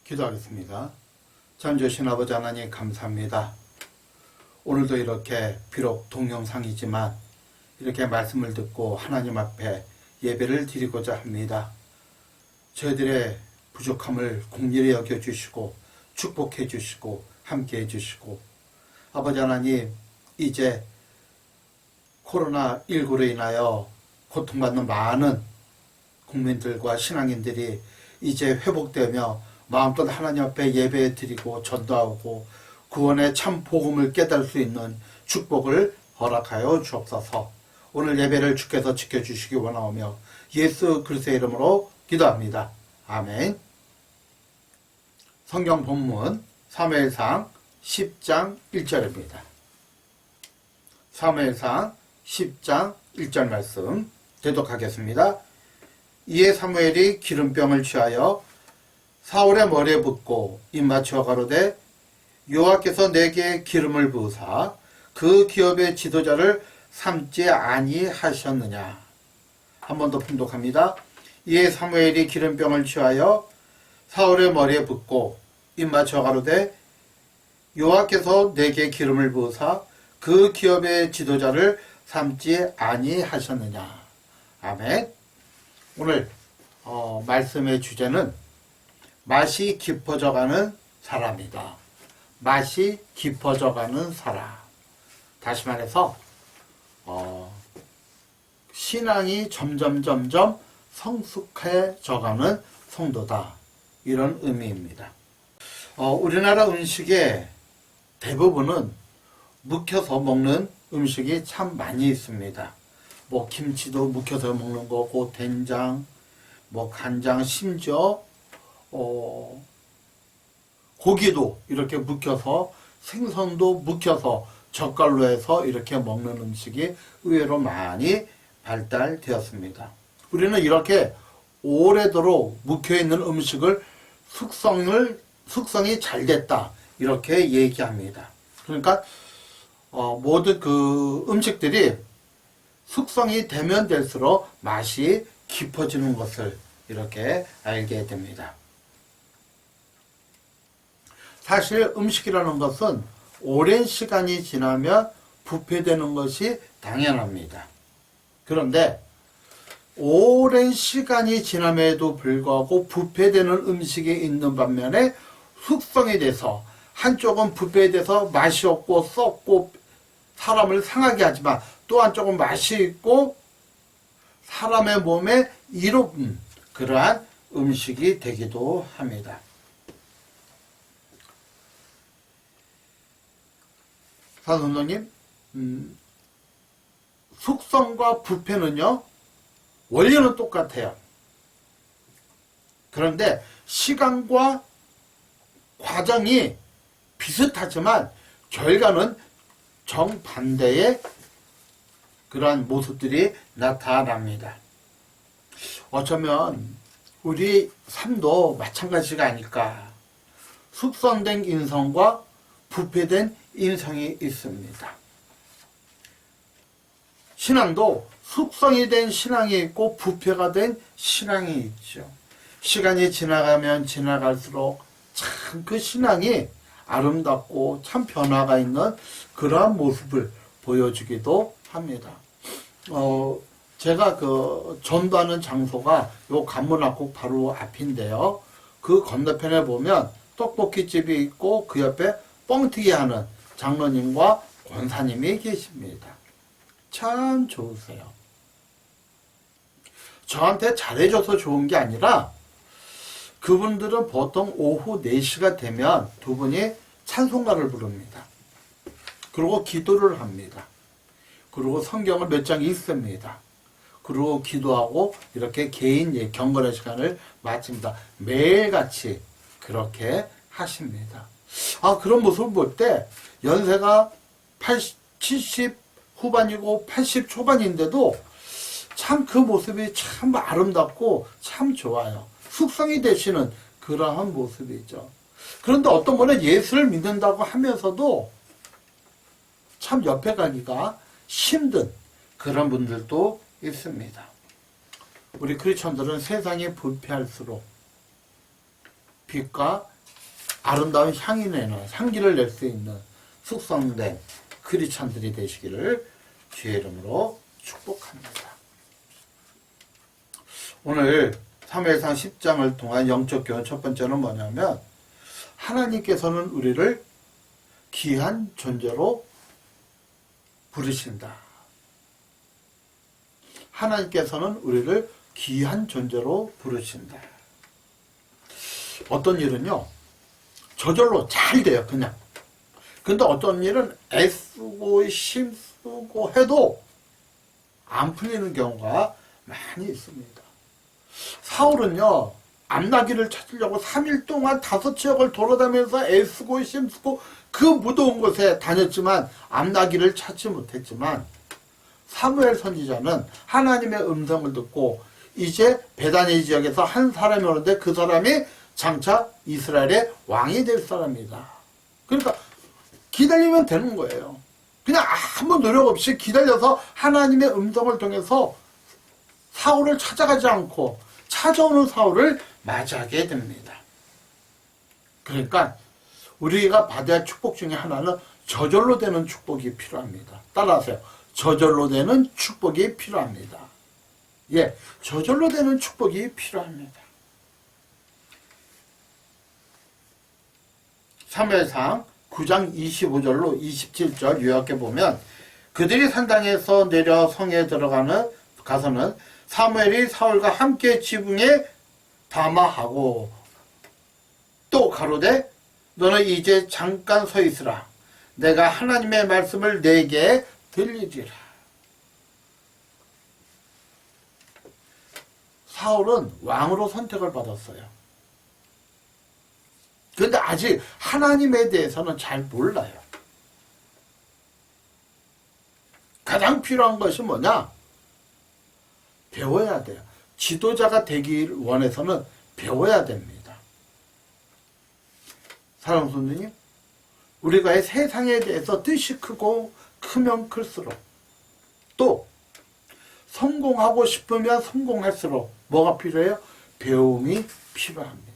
기도하겠습니다. 전주신 아버지 하나님 감사합니다. 오늘도 이렇게 비록 동영상이지만 이렇게 말씀을 듣고 하나님 앞에 예배를 드리고자 합니다. 저희들의 부족함을 긍휼히 여겨주시고 축복해 주시고 함께 해주시고, 아버지 하나님, 이제 코로나19로 인하여 고통받는 많은 국민들과 신앙인들이 이제 회복되며 마음껏 하나님 앞에 예배 드리고 전도하고 구원의 참 복음을 깨달을 수 있는 축복을 허락하여 주옵소서. 오늘 예배를 주께서 지켜주시기 원하오며 예수 그리스도의 이름으로 기도합니다. 아멘. 성경 본문 사무엘상 10장 1절입니다. 사무엘상 10장 1절 말씀 대독하겠습니다. 이에 사무엘이 기름병을 취하여 사울의 머리에 붓고 입맞추어 가로되, 여호와께서 내게 기름을 부으사 그 기업의 지도자를 삼지 아니하셨느냐. 한 번 더 분독합니다. 이에 사무엘이 기름병을 취하여 사울의 머리에 붓고 입맞추어 가로되, 여호와께서 내게 기름을 부으사 그 기업의 지도자를 삼지 아니하셨느냐. 아멘. 오늘 말씀의 주제는 맛이 깊어져가는 사람이다. 맛이 깊어져가는 사람. 다시 말해서 신앙이 점점 성숙해져가는 성도다. 이런 의미입니다. 우리나라 음식의 대부분은 묵혀서 먹는 음식이 참 많이 있습니다. 뭐 김치도 묵혀서 먹는 거고, 된장, 뭐 간장, 심지어 고기도 이렇게 묵혀서, 생선도 묵혀서 젓갈로 해서 이렇게 먹는 음식이 의외로 많이 발달되었습니다. 우리는 이렇게 오래도록 묵혀있는 음식을 숙성이 잘 됐다, 이렇게 얘기합니다. 그러니까 모든 그 음식들이 숙성이 되면 될수록 맛이 깊어지는 것을 이렇게 알게 됩니다. 사실 음식이라는 것은 오랜 시간이 지나면 부패되는 것이 당연합니다. 그런데 오랜 시간이 지남에도 불구하고 부패되는 음식이 있는 반면에 숙성이 돼서 한쪽은 부패돼서 맛이 없고 썩고 사람을 상하게 하지만 또 한쪽은 맛이 있고 사람의 몸에 이로운 그러한 음식이 되기도 합니다. 사선생님, 숙성과 부패는요, 원리는 똑같아요. 그런데 시간과 과정이 비슷하지만 결과는 정반대의 그러한 모습들이 나타납니다. 어쩌면 우리 삶도 마찬가지가 아닐까. 숙성된 인성과 부패된 인성이 있습니다. 신앙도 숙성이 된 신앙이 있고 부패가 된 신앙이 있죠. 시간이 지나가면 지나갈수록 참 그 신앙이 아름답고 참 변화가 있는 그러한 모습을 보여주기도 합니다. 제가 그 전도하는 장소가 요 관문앞곡 바로 앞인데요. 그 건너편에 보면 떡볶이집이 있고 그 옆에 뻥튀기 하는 장로님과 권사님이 계십니다. 참 좋으세요. 저한테 잘해줘서 좋은 게 아니라 그분들은 보통 오후 4시가 되면 두 분이 찬송가를 부릅니다. 그리고 기도를 합니다. 그리고 성경을 몇 장 읽습니다. 그리고 기도하고 이렇게 개인 경건의 시간을 마칩니다. 매일같이 그렇게 하십니다. 그런 모습을 볼 때 연세가 70 후반이고 80 초반인데도 참 그 모습이 참 아름답고 참 좋아요. 숙성이 되시는 그러한 모습이죠. 그런데 어떤 분은 예수를 믿는다고 하면서도 참 옆에 가기가 힘든 그런 분들도 있습니다. 우리 크리스천들은 세상이 부패할수록 빛과 아름다운 향이 내는 향기를 낼 수 있는 숙성된 크리스찬들이 되시기를 주의 이름으로 축복합니다. 오늘 사무엘상 10장을 통한 영적 교훈 첫 번째는 뭐냐면 하나님께서는 우리를 귀한 존재로 부르신다. 하나님께서는 우리를 귀한 존재로 부르신다. 어떤 일은요, 저절로 잘 돼요, 그냥. 근데 어떤 일은 애쓰고 힘쓰고 해도 안 풀리는 경우가 많이 있습니다. 사울은요, 암나귀를 찾으려고 3일 동안 5지역을 돌아다니면서 애쓰고 힘쓰고 그 무더운 곳에 다녔지만 암나귀를 찾지 못했지만 사무엘 선지자는 하나님의 음성을 듣고 이제 베다니 지역에서 한 사람이 오는데 그 사람이 장차 이스라엘의 왕이 될 사람이다. 그러니까 기다리면 되는 거예요. 그냥 아무 노력 없이 기다려서 하나님의 음성을 통해서 사울을 찾아가지 않고 찾아오는 사울을 맞이하게 됩니다. 그러니까 우리가 받아야 할 축복 중에 하나는 저절로 되는 축복이 필요합니다. 따라하세요. 저절로 되는 축복이 필요합니다. 예, 저절로 되는 축복이 필요합니다. 사무엘상 9장 25절로 27절 요약해 보면 그들이 산당에서 내려 성에 가서는 사무엘이 사울과 함께 지붕에 담화하고 또 가로되 너는 이제 잠깐 서 있으라. 내가 하나님의 말씀을 내게 들리리라. 사울은 왕으로 선택을 받았어요. 그런데 아직 하나님에 대해서는 잘 몰라요. 가장 필요한 것이 뭐냐? 배워야 돼요. 지도자가 되길 원해서는 배워야 됩니다. 사랑하는 성도님, 우리가 세상에 대해서 뜻이 크면 클수록 또 성공하고 싶으면 성공할수록 뭐가 필요해요? 배움이 필요합니다.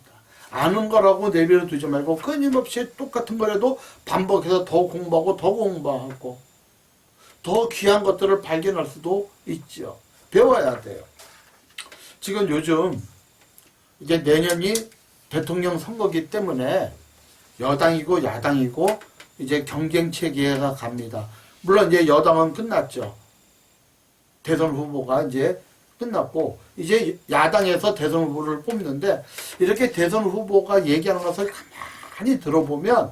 아는 거라고 내버려 두지 말고 끊임없이 똑같은 거라도 반복해서 더 공부하고 더 귀한 것들을 발견할 수도 있죠. 배워야 돼요. 지금 요즘 이제 내년이 대통령 선거기 때문에 여당이고 야당이고 이제 경쟁 체계가 갑니다. 물론 이제 여당은 끝났죠. 대선 후보가 이제 끝났고 이제 야당에서 대선 후보를 뽑는데 이렇게 대선 후보가 얘기하는 것을 가만히 들어보면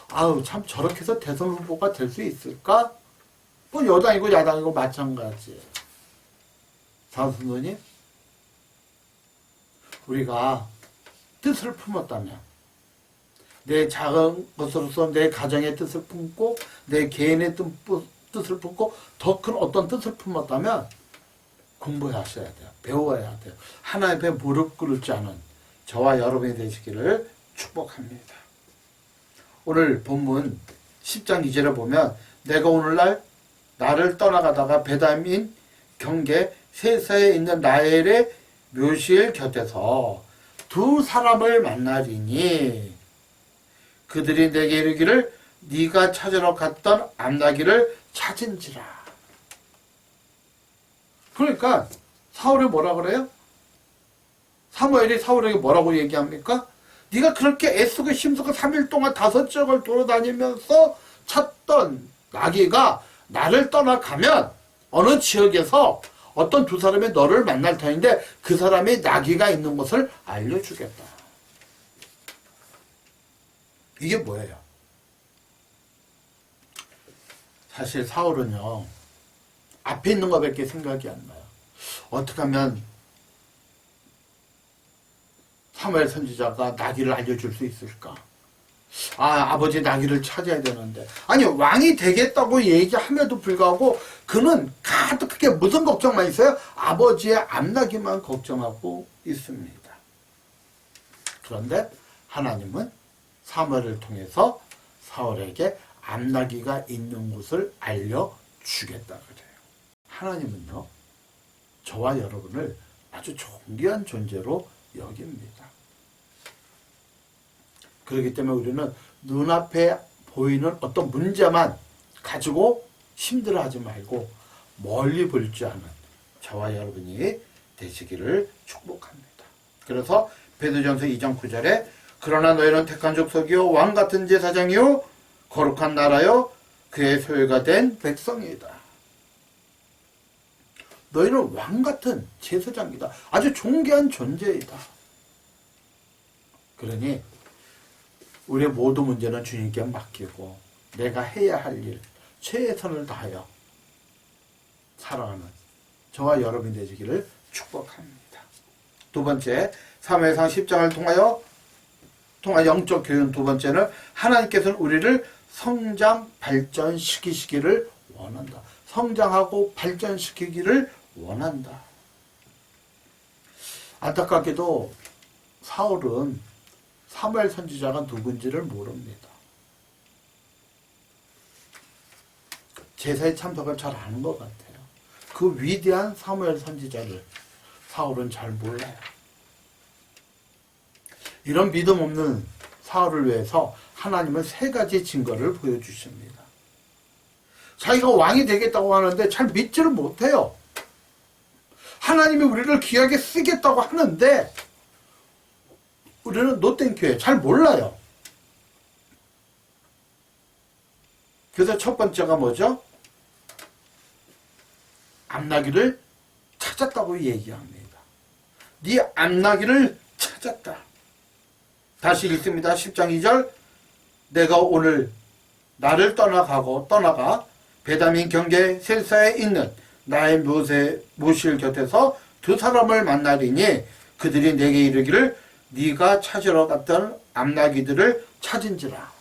아우 참 저렇게 해서 대선 후보가 될 수 있을까? 뭐 여당이고 야당이고 마찬가지예요. 사수님, 우리가 뜻을 품었다면 내 작은 것으로서 내 가정의 뜻을 품고 내 개인의 뜻을 품고 더 큰 어떤 뜻을 품었다면 공부하셔야 돼요. 배워야 돼요. 하나님 앞에 무릎 꿇지 않은 저와 여러분이 되시기를 축복합니다. 오늘 본문 10장 2절에 보면 내가 오늘날 나를 떠나가다가 베다민 경계 세사에 있는 라헬의 묘실 곁에서 두 사람을 만나리니 그들이 내게 이르기를 네가 찾으러 갔던 암나귀를 찾은지라. 그러니까 사울이 뭐라 그래요? 사무엘이 사울에게 뭐라고 얘기합니까? 네가 그렇게 애쓰고 힘쓰고 3일 동안 5지역을 돌아다니면서 찾던 나귀가 나를 떠나가면 어느 지역에서 어떤 두 사람이 너를 만날 터인데 그 사람이 나귀가 있는 곳을 알려주겠다. 이게 뭐예요? 사실 사울은요, 앞에 있는 것밖에 생각이 안 나요. 어떻게 하면 사무엘 선지자가 나귀를 알려줄 수 있을까? 아버지 나귀를 찾아야 되는데. 아니, 왕이 되겠다고 얘기함에도 불구하고 그는 가득하게 무슨 걱정만 있어요? 아버지의 암나귀만 걱정하고 있습니다. 그런데 하나님은 사무엘을 통해서 사울에게 암나귀가 있는 곳을 알려주겠다 그래요. 하나님은요, 저와 여러분을 아주 존귀한 존재로 여깁니다. 그렇기 때문에 우리는 눈앞에 보이는 어떤 문제만 가지고 힘들어하지 말고 멀리 볼 줄 아는 저와 여러분이 되시기를 축복합니다. 그래서 베드로전서 2장 9절에 그러나 너희는 택한 족속이요 왕같은 제사장이요 거룩한 나라요 그의 소유가 된 백성이다. 너희는 왕같은 제사장이다. 아주 존귀한 존재이다. 그러니 우리의 모든 문제는 주님께 맡기고 내가 해야 할 일 최선을 다하여 살아가는 저와 여러분이 되시기를 축복합니다. 두 번째, 사무엘상 10장을 통하여 영적 교훈 두 번째는 하나님께서는 우리를 성장 발전시키시기를 원한다. 성장하고 발전시키기를 원한다. 안타깝게도 사울은 사무엘 선지자가 누군지를 모릅니다. 제사에 참석을 잘 아는 것 같아요. 그 위대한 사무엘 선지자를 사울은 잘 몰라요. 이런 믿음 없는 사울을 위해서 하나님은 세 가지 증거를 보여주십니다. 자기가 왕이 되겠다고 하는데 잘 믿지를 못해요. 하나님이 우리를 귀하게 쓰겠다고 하는데 우리는 노땡큐에 잘 몰라요. 그래서 첫 번째가 뭐죠? 암나기를 찾았다고 얘기합니다. 네 암나기를 찾았다. 다시 읽습니다. 10장 2절 내가 오늘 나를 떠나가 베다민 경계 셀사에 있는 나의 모실 곁에서 두 사람을 만나리니 그들이 내게 이르기를 네가 찾으러 갔던 암나기들을 찾은지라.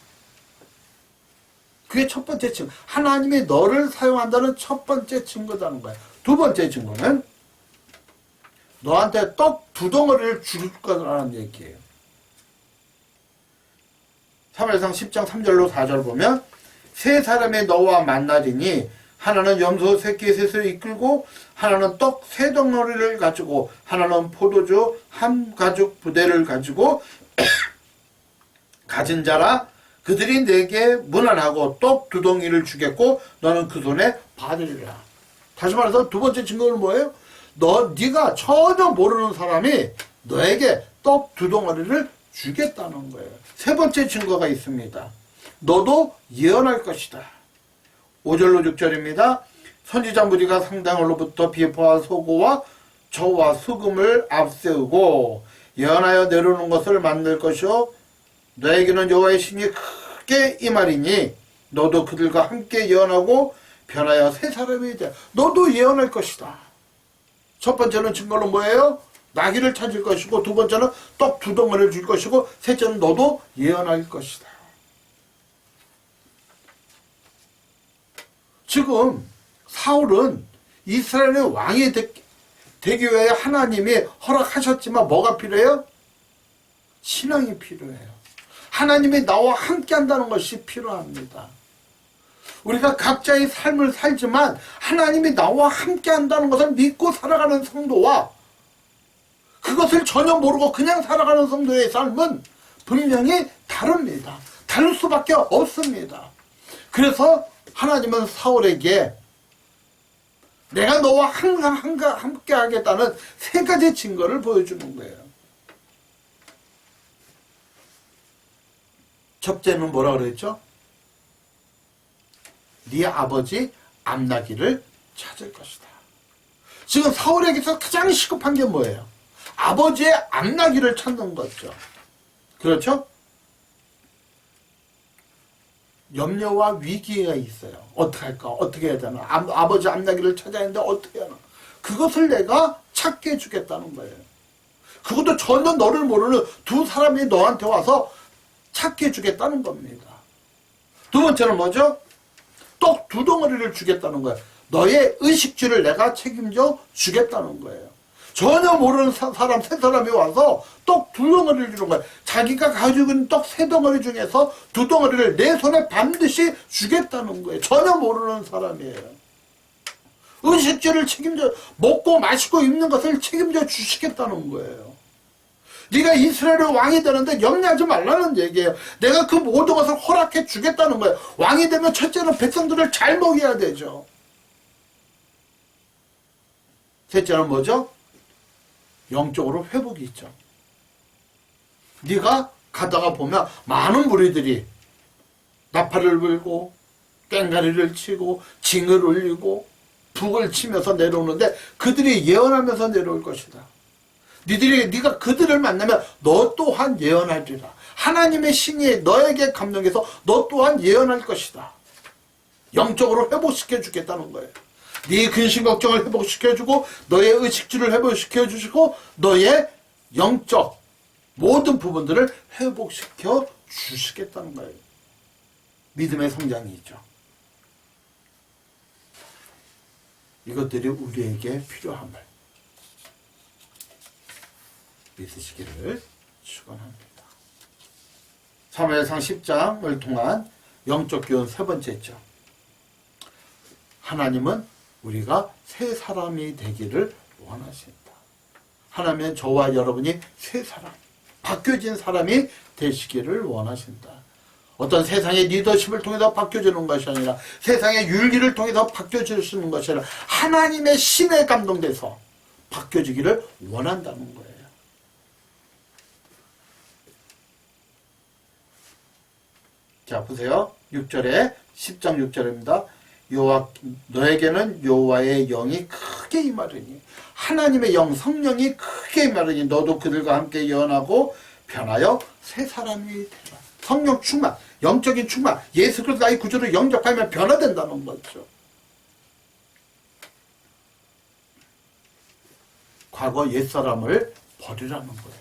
그게 첫 번째 증거. 하나님이 너를 사용한다는 첫 번째 증거다는 거야. 두 번째 증거는 너한테 떡 두 덩어리를 줄 거라는 얘기예요. 사무엘상 10장 3절로 4절 보면 세 사람이 너와 만나리니 하나는 염소 새끼 셋을 이끌고 하나는 떡 세 덩어리를 가지고 하나는 포도주 한 가죽 부대를 가지고 가진 자라. 그들이 내게 문안하고 떡 두 덩이를 주겠고 너는 그 손에 받으리라. 다시 말해서 두 번째 증거는 뭐예요? 네가 전혀 모르는 사람이 너에게 떡 두 덩어리를 주겠다는 거예요. 세 번째 증거가 있습니다. 너도 예언할 것이다. 5절로 6절입니다. 선지자 무리가 상당으로부터 비파와 소고와 저와 수금을 앞세우고 예언하여 내려오는 것을 만들 것이요 너에게는 여호와의 신이 크게 임하리니 너도 그들과 함께 예언하고 변하여 세 사람이 돼. 너도 예언할 것이다. 첫 번째는 증거로 뭐예요? 나귀를 찾을 것이고 두 번째는 떡 두 덩어리를 줄 것이고 셋째는 너도 예언할 것이다. 지금 사울은 이스라엘의 왕이 되기 위해 하나님이 허락하셨지만 뭐가 필요해요? 신앙이 필요해요. 하나님이 나와 함께 한다는 것이 필요합니다. 우리가 각자의 삶을 살지만 하나님이 나와 함께 한다는 것을 믿고 살아가는 성도와 그것을 전혀 모르고 그냥 살아가는 성도의 삶은 분명히 다릅니다. 다를 수밖에 없습니다. 그래서 하나님은 사울에게 내가 너와 항상 함께 하겠다는 세 가지 증거를 보여주는 거예요. 첫째는 뭐라 그랬죠? 네 아버지 암나기를 찾을 것이다. 지금 사울에게서 가장 시급한 게 뭐예요? 아버지의 암나기를 찾는 거죠. 그렇죠? 염려와 위기가 있어요. 어떻게 할까? 어떻게 해야 되나? 아버지 암나기를 찾아야 하는데 어떻게 하나? 그것을 내가 찾게 해주겠다는 거예요. 그것도 전혀 너를 모르는 두 사람이 너한테 와서 찾게 해주겠다는 겁니다. 두 번째는 뭐죠? 떡 두 덩어리를 주겠다는 거예요. 너의 의식주를 내가 책임져 주겠다는 거예요. 전혀 모르는 사람 세 사람이 와서 떡 두 덩어리를 주는 거예요. 자기가 가지고 있는 떡 세 덩어리 중에서 두 덩어리를 내 손에 반드시 주겠다는 거예요. 전혀 모르는 사람이에요. 의식주를 책임져 먹고 마시고 입는 것을 책임져 주시겠다는 거예요. 네가 이스라엘의 왕이 되는데 염려하지 말라는 얘기예요. 내가 그 모든 것을 허락해 주겠다는 거예요. 왕이 되면 첫째는 백성들을 잘 먹여야 되죠. 셋째는 뭐죠? 영적으로 회복이 있죠. 네가 가다가 보면 많은 무리들이 나팔을 불고 꽹가리를 치고 징을 울리고 북을 치면서 내려오는데 그들이 예언하면서 내려올 것이다. 네가 그들을 만나면 너 또한 예언하리라. 하나님의 신이 너에게 감동해서 너 또한 예언할 것이다. 영적으로 회복시켜 주겠다는 거예요. 네 근심 걱정을 회복시켜 주고 너의 의식주를 회복시켜 주시고 너의 영적 모든 부분들을 회복시켜 주시겠다는 거예요. 믿음의 성장이 있죠. 이것들이 우리에게 필요함을 믿으시기를 축원합니다. 사무엘상 10장을 통한 영적 교훈 세 번째죠. 하나님은 우리가 새 사람이 되기를 원하신다. 하나님은 저와 여러분이 새 사람, 바뀌어진 사람이 되시기를 원하신다. 어떤 세상의 리더십을 통해서 바뀌어지는 것이 아니라 세상의 윤리를 통해서 바뀌어지는 것이 아니라 하나님의 신에 감동돼서 바뀌어지기를 원한다는 거예요. 자, 보세요. 6절에 10장 6절입니다. 너에게는 여호와의 영이 크게 임하리니 하나님의 영 성령이 크게 임하리니 너도 그들과 함께 예언하고 변하여 새 사람이 되라. 성령 충만, 영적인 충만, 예수 그리스도 나의 구주를 영접하면 변화된다는 거죠. 과거 옛사람을 버리라는 거예요.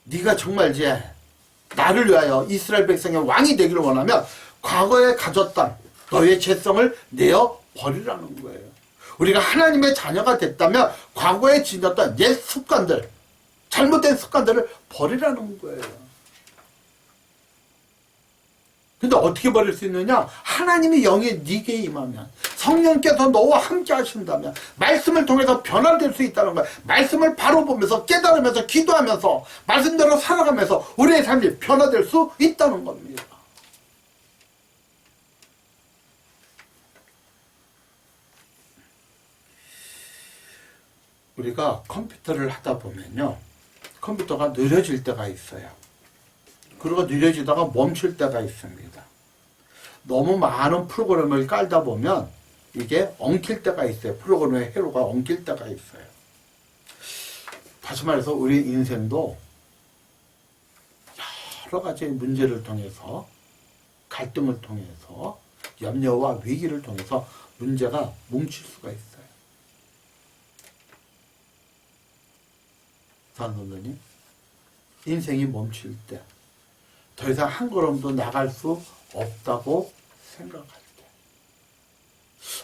네가 정말 이제 나를 위하여 이스라엘 백성의 왕이 되기를 원하면 과거에 가졌던 너의 죄성을 내어 버리라는 거예요. 우리가 하나님의 자녀가 됐다면 과거에 지녔던 옛 습관들, 잘못된 습관들을 버리라는 거예요. 근데 어떻게 버릴 수 있느냐? 하나님의 영이 네게 임하면, 성령께서 너와 함께 하신다면 말씀을 통해서 변화될 수 있다는 거예요. 말씀을 바로 보면서 깨달으면서 기도하면서 말씀대로 살아가면서 우리의 삶이 변화될 수 있다는 겁니다. 우리가 컴퓨터를 하다 보면요, 컴퓨터가 느려질 때가 있어요. 그리고 느려지다가 멈출 때가 있습니다. 너무 많은 프로그램을 깔다 보면 이게 엉킬 때가 있어요. 프로그램의 회로가 엉킬 때가 있어요. 다시 말해서 우리 인생도 여러 가지 문제를 통해서, 갈등을 통해서, 염려와 위기를 통해서 문제가 뭉칠 수가 있어요. 선생님, 인생이 멈출 때, 더 이상 한 걸음도 나갈 수 없다고 생각할 때,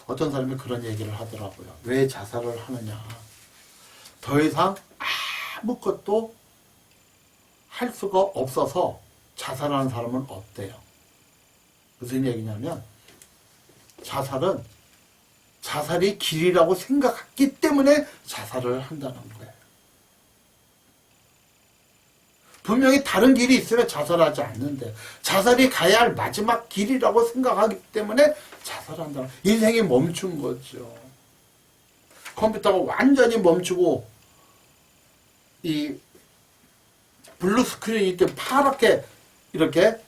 어떤 사람이 그런 얘기를 하더라고요. 왜 자살을 하느냐? 더 이상 아무것도 할 수가 없어서 자살하는 사람은 없대요. 무슨 얘기냐면, 자살이 길이라고 생각했기 때문에 자살을 한다는 거예요. 분명히 다른 길이 있으면 자살하지 않는데, 자살이 가야 할 마지막 길이라고 생각하기 때문에 자살한다. 인생이 멈춘 거죠. 컴퓨터가 완전히 멈추고 이 블루 스크린이 때 파랗게 이렇게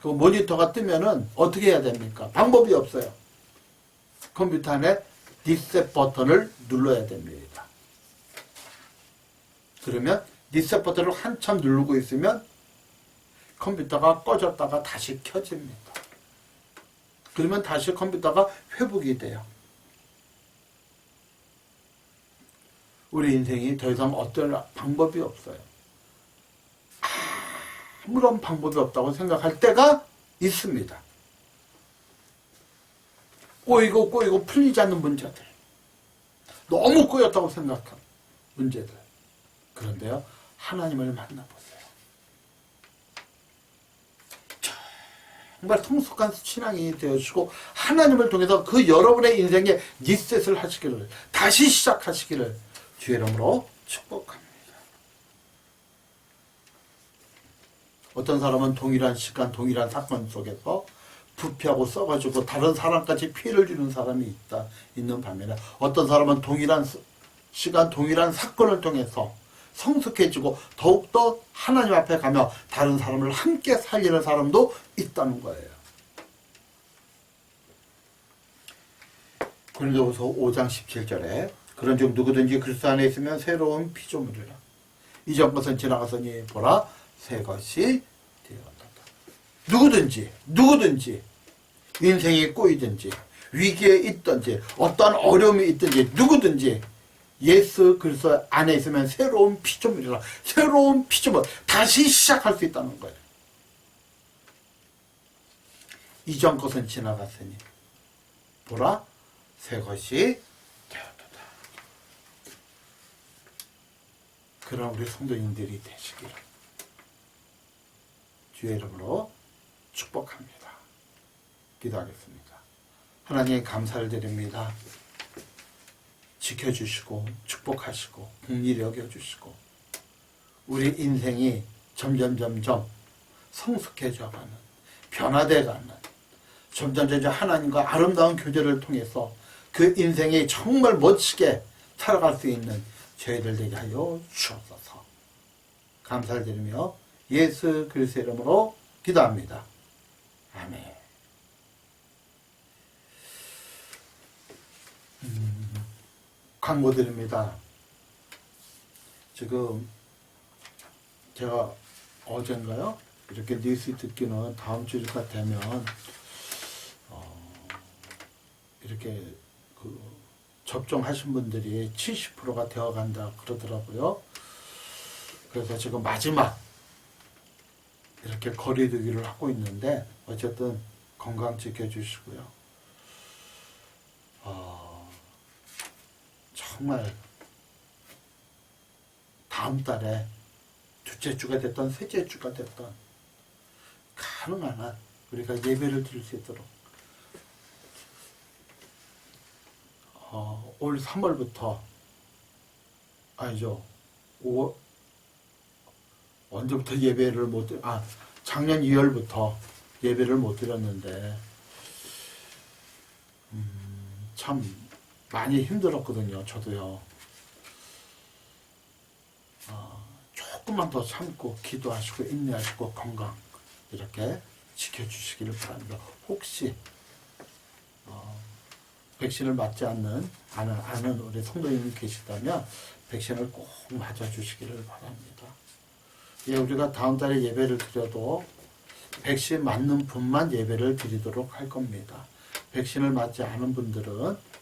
그 모니터가 뜨면은 어떻게 해야 됩니까? 방법이 없어요. 컴퓨터 안에 리셋 버튼을 눌러야 됩니다. 그러면 리셋 버튼을 한참 누르고 있으면 컴퓨터가 꺼졌다가 다시 켜집니다. 그러면 다시 컴퓨터가 회복이 돼요. 우리 인생이 더 이상 어떤 방법이 없어요. 아무런 방법이 없다고 생각할 때가 있습니다. 꼬이고 풀리지 않는 문제들, 너무 꼬였다고 생각한 문제들. 그런데요, 하나님을 만나보세요. 정말 성숙한 신앙이 되어주시고 하나님을 통해서 그 여러분의 인생에 리셋을 하시기를, 다시 시작하시기를 주의 이름으로 축복합니다. 어떤 사람은 동일한 시간, 동일한 사건 속에서 부패하고 썩어지고 다른 사람까지 피해를 주는 사람이 있는 반면에, 어떤 사람은 동일한 시간, 동일한 사건을 통해서 성숙해지고 더욱더 하나님 앞에 가며 다른 사람을 함께 살리는 사람도 있다는 거예요. 고린도후서 5장 17절에 그런즉 누구든지 그리스도 안에 있으면 새로운 피조물이라. 이전 것은 지나갔으니 보라 새 것이 되었다. 누구든지 인생이 꼬이든지 위기에 있든지 어떠한 어려움이 있든지 누구든지 예수 그리스도 안에 있으면 새로운 피조물이라. 새로운 피조물, 다시 시작할 수 있다는 거예요. 이전 것은 지나갔으니 보라 새 것이 되었도다. 그런 우리 성도님들이 되시기를 주의 이름으로 축복합니다. 기도하겠습니다. 하나님 감사를 드립니다. 지켜주시고 축복하시고 긍휼히 여겨주시고 우리 인생이 점점 성숙해져가는, 변화돼가는, 점점 하나님과 아름다운 교제를 통해서 그 인생이 정말 멋지게 살아갈 수 있는 저희들 되게 하여 주옵소서. 감사를 드리며 예수 그리스도의 이름으로 기도합니다. 아멘. 광고 드립니다. 지금 제가 어젠가요? 이렇게 뉴스 듣기는 다음 주가 되면 이렇게 접종하신 분들이 70%가 되어 간다 그러더라고요. 그래서 지금 마지막 이렇게 거리두기를 하고 있는데 어쨌든 건강 지켜주시고요. 정말 다음 달에 둘째 주가 됐던 셋째 주가 됐던 가능한 한 우리가 예배를 드릴 수 있도록 올 3월부터 아니죠. 언제부터 예배를 못 작년 2월부터 예배를 못 드렸는데 참 많이 힘들었거든요. 저도요. 조금만 더 참고 기도하시고 인내하시고 건강 이렇게 지켜주시기를 바랍니다. 혹시 백신을 맞지 않은 우리 성도님이 계시다면 백신을 꼭 맞아주시기를 바랍니다. 예, 우리가 다음 달에 예배를 드려도 백신 맞는 분만 예배를 드리도록 할 겁니다. 백신을 맞지 않은 분들은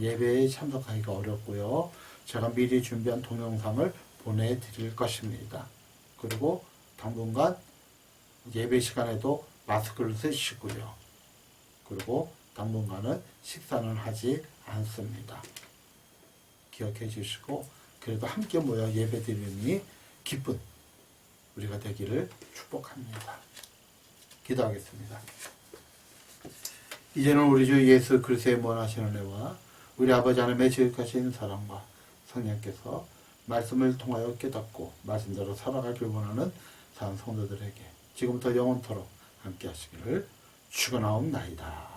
예배에 참석하기가 어렵고요. 제가 미리 준비한 동영상을 보내드릴 것입니다. 그리고 당분간 예배 시간에도 마스크를 쓰시고요. 그리고 당분간은 식사는 하지 않습니다. 기억해 주시고 그래도 함께 모여 예배 드리니 기쁜 우리가 되기를 축복합니다. 기도하겠습니다. 이제는 우리 주 예수 그리스도의 원하시는 은혜와 우리 아버지 하나님의 지극하신 사랑과 성령께서 말씀을 통하여 깨닫고 말씀대로 살아가길 원하는 사랑 성도들에게 지금부터 영원토록 함께 하시기를 축원하옵나이다.